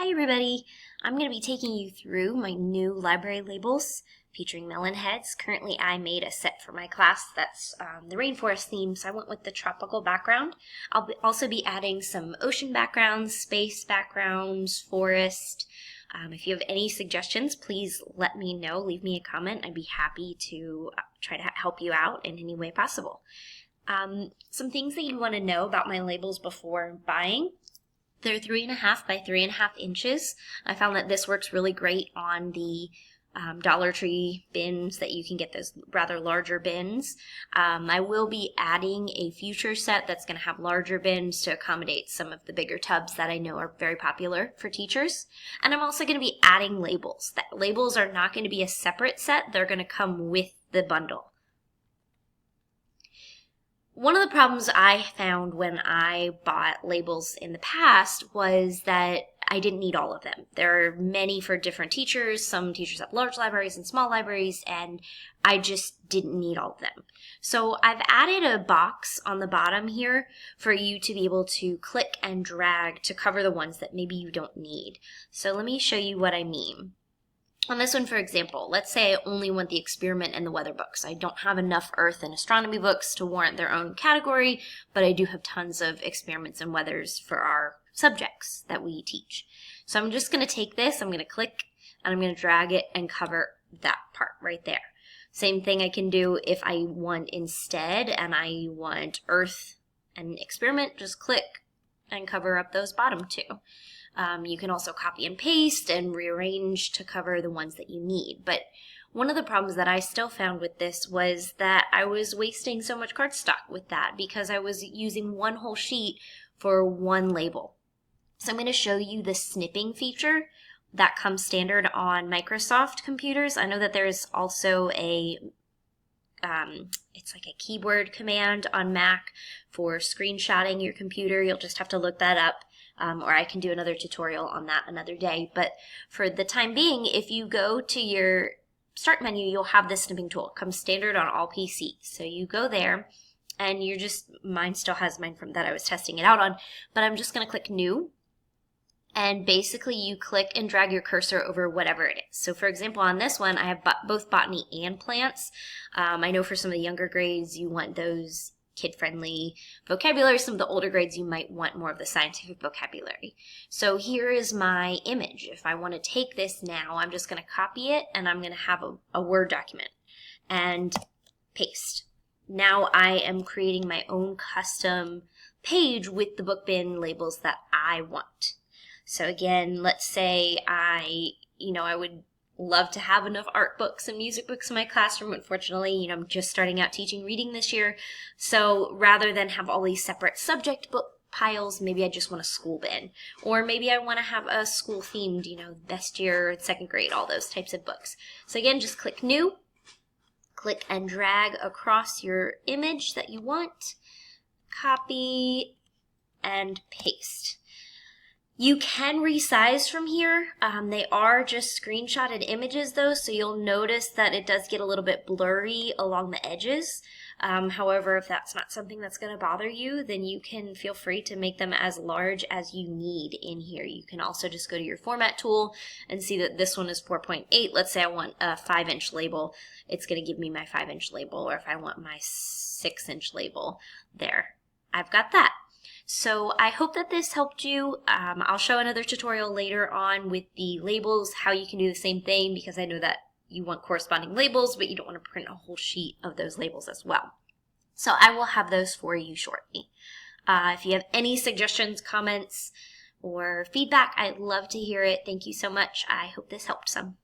Hi everybody! I'm going to be taking you through my new library labels featuring melon heads. Currently I made a set for my class that's the rainforest theme, so I went with the tropical background. I'll also be adding some ocean backgrounds, space backgrounds, forest. If you have any suggestions, please let me know. Leave me a comment. I'd be happy to try to help you out in any way possible. Some things that you want to know about my labels before buying. They're 3.5 by 3.5 inches. I found that this works really great on the Dollar Tree bins, that you can get those rather larger bins. I will be adding a future set that's going to have larger bins to accommodate some of the bigger tubs that I know are very popular for teachers. And I'm also going to be adding labels. That labels are not going to be a separate set. They're going to come with the bundle. One of the problems I found when I bought labels in the past was that I didn't need all of them. There are many for different teachers. Some teachers have large libraries and small libraries, and I just didn't need all of them. So I've added a box on the bottom here for you to be able to click and drag to cover the ones that maybe you don't need. So let me show you what I mean. On this one, for example, let's say I only want the experiment and the weather books. I don't have enough earth and astronomy books to warrant their own category, but I do have tons of experiments and weathers for our subjects that we teach. So I'm just going to take this, I'm going to click, and I'm going to drag it and cover that part right there. Same thing I can do if I want instead, and I want earth and experiment, just click and cover up those bottom two. You can also copy and paste and rearrange to cover the ones that you need. But one of the problems that I still found with this was that I was wasting so much cardstock with that because I was using one whole sheet for one label. So I'm going to show you the snipping feature that comes standard on Microsoft computers. I know that there's also a it's like a keyboard command on Mac for screenshotting your computer. You'll just have to look that up. Or I can do another tutorial on that another day. But for the time being, if you go to your start menu, you'll have this snipping tool. It comes standard on all PCs. So you go there, and mine still has mine from that I was testing it out on, but I'm just going to click New. And basically you click and drag your cursor over whatever it is. So for example, on this one, I have both botany and plants. I know for some of the younger grades, you want those kid-friendly vocabulary. Some of the older grades, you might want more of the scientific vocabulary. So here is my image. If I want to take this now, I'm just going to copy it, and I'm going to have a Word document and paste. Now I am creating my own custom page with the book bin labels that I want. So again, let's say I would love to have enough art books and music books in my classroom. Unfortunately, I'm just starting out teaching reading this year. So rather than have all these separate subject book piles, maybe I just want a school bin. Or maybe I want to have a school themed, best year, second grade, all those types of books. So again, just click New, click and drag across your image that you want, copy and paste. You can resize from here. They are just screenshotted images though, so you'll notice that it does get a little bit blurry along the edges. However, if that's not something that's going to bother you, then you can feel free to make them as large as you need in here. You can also just go to your format tool and see that this one is 4.8. Let's say I want a 5-inch label. It's going to give me my 5-inch label, or if I want my 6-inch label there, I've got that. So I hope that this helped you. I'll show another tutorial later on with the labels, how you can do the same thing, because I know that you want corresponding labels, but you don't want to print a whole sheet of those labels as well. So I will have those for you shortly. If you have any suggestions, comments, or feedback, I'd love to hear it. Thank you so much. I hope this helped some.